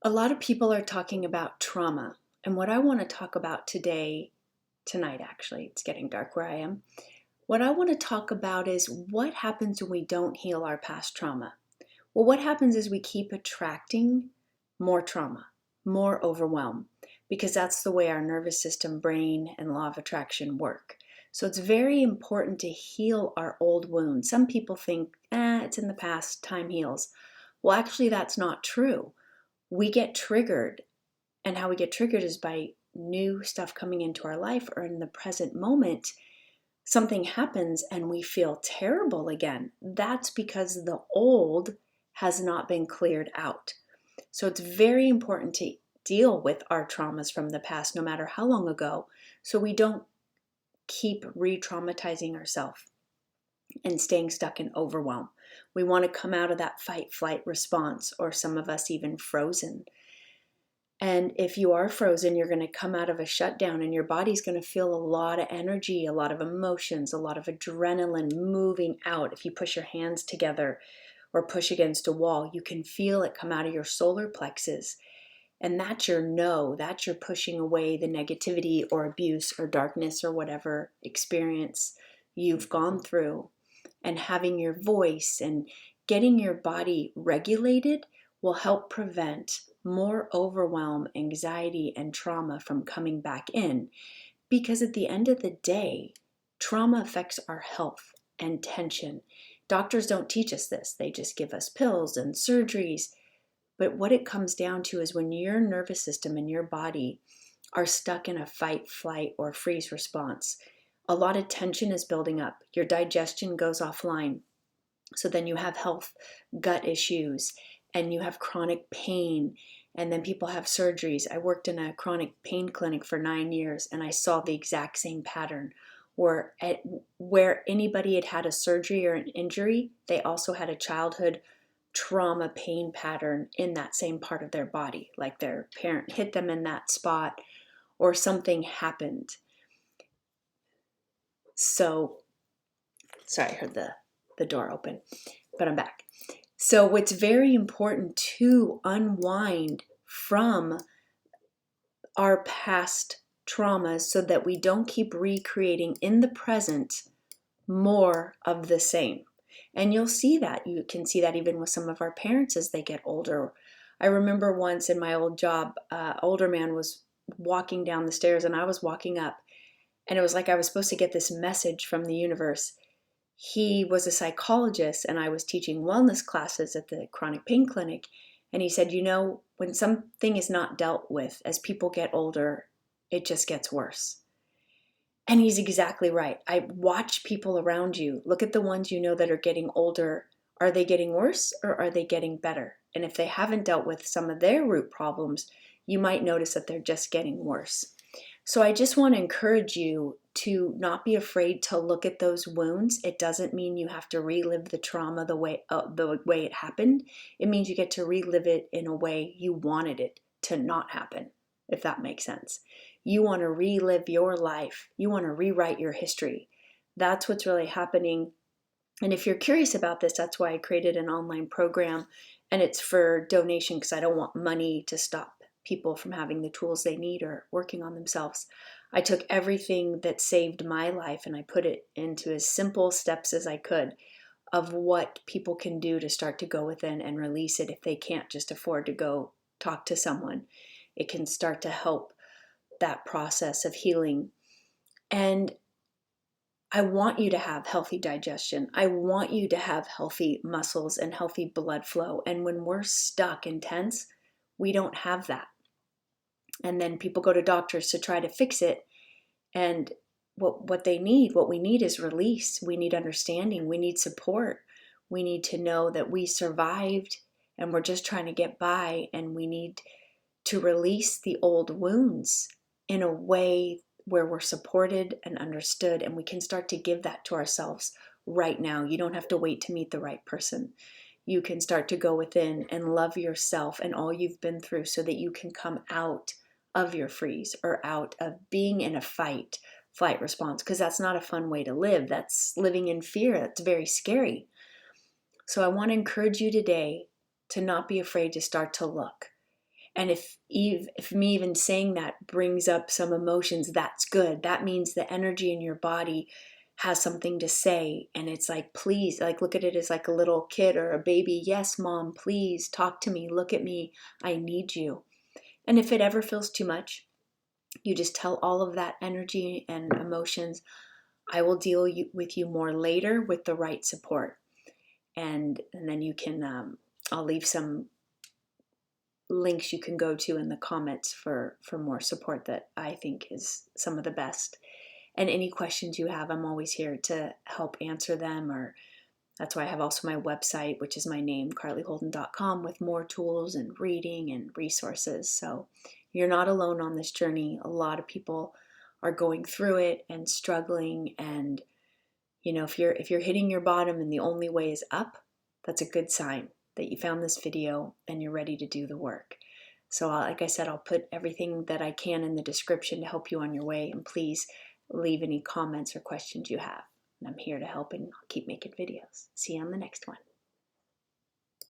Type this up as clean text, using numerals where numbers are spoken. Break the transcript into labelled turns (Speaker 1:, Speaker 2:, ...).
Speaker 1: A lot of people are talking about trauma, and what I want to talk about tonight actually, it's getting dark where I am. What I want to talk about is what happens when we don't heal our past trauma. Well, what happens is we keep attracting more trauma, more overwhelm, because that's the way our nervous system, brain, and law of attraction work. So it's very important to heal our old wounds. Some people think, it's in the past, time heals. Well, actually, that's not true. We get triggered, and how we get triggered is by new stuff coming into our life, or in the present moment something happens and we feel terrible again. That's because the old has not been cleared out. So it's very important to deal with our traumas from the past, no matter how long ago, so we don't keep re-traumatizing ourselves and staying stuck in overwhelm. We want to come out of that fight-flight response, or some of us even frozen. And if you are frozen, you're going to come out of a shutdown, and your body's going to feel a lot of energy, a lot of emotions, a lot of adrenaline moving out. If you push your hands together or push against a wall, you can feel it come out of your solar plexus. And that's your no, that's your pushing away the negativity or abuse or darkness or whatever experience you've gone through. And having your voice and getting your body regulated will help prevent more overwhelm, anxiety, and trauma from coming back in. Because at the end of the day, trauma affects our health and tension. Doctors don't teach us this. They just give us pills and surgeries. But what it comes down to is when your nervous system and your body are stuck in a fight, flight, or freeze response, a lot of tension is building up. Your digestion goes offline. So then you have health gut issues, and you have chronic pain, and then people have surgeries. I worked in a chronic pain clinic for 9 years, and I saw the exact same pattern where anybody had had a surgery or an injury, they also had a childhood trauma pain pattern in that same part of their body, like their parent hit them in that spot or something happened. So, sorry, I heard the door open, but I'm back. So it's very important to unwind from our past traumas so that we don't keep recreating in the present more of the same. And you'll see that. You can see that even with some of our parents as they get older. I remember once in my old job, an older man was walking down the stairs and I was walking up. And it was like I was supposed to get this message from the universe. He was a psychologist, and I was teaching wellness classes at the chronic pain clinic. And he said, when something is not dealt with as people get older, it just gets worse. And he's exactly right. I watch people around you. Look at the ones you know that are getting older. Are they getting worse or are they getting better? And if they haven't dealt with some of their root problems, you might notice that they're just getting worse. So I just want to encourage you to not be afraid to look at those wounds. It doesn't mean you have to relive the trauma the way it happened. It means you get to relive it in a way you wanted it to not happen, if that makes sense. You want to relive your life. You want to rewrite your history. That's what's really happening. And if you're curious about this, that's why I created an online program, and it's for donation because I don't want money to stop people from having the tools they need or working on themselves. I took everything that saved my life and I put it into as simple steps as I could of what people can do to start to go within and release it if they can't just afford to go talk to someone. It can start to help that process of healing. And I want you to have healthy digestion. I want you to have healthy muscles and healthy blood flow. And when we're stuck and tense, we don't have that. And then people go to doctors to try to fix it. And what we need is release. We need understanding. We need support. We need to know that we survived and we're just trying to get by. And we need to release the old wounds in a way where we're supported and understood. And we can start to give that to ourselves right now. You don't have to wait to meet the right person. You can start to go within and love yourself and all you've been through so that you can come out of your freeze or out of being in a flight response, because that's not a fun way to live. That's living in fear. That's very scary. So I want to encourage you today to not be afraid to start to look. And if me even saying that brings up some emotions, that's good. That means the energy in your body has something to say. And it's like, please, like, look at it as like a little kid or a baby. Yes, mom, please talk to me. Look at me. I need you. And if it ever feels too much, you just tell all of that energy and emotions, I will deal with you more later with the right support. And then you can, I'll leave some links you can go to in the comments for more support that I think is some of the best. And any questions you have, I'm always here to help answer them. Or that's why I have also my website, which is my name, karlee.holden.com, with more tools and reading and resources. So you're not alone on this journey. A lot of people are going through it and struggling. And if you're hitting your bottom and the only way is up, that's a good sign that you found this video and you're ready to do the work. So like I said, I'll put everything that I can in the description to help you on your way. And please leave any comments or questions you have. And I'm here to help, and I'll keep making videos. See you on the next one.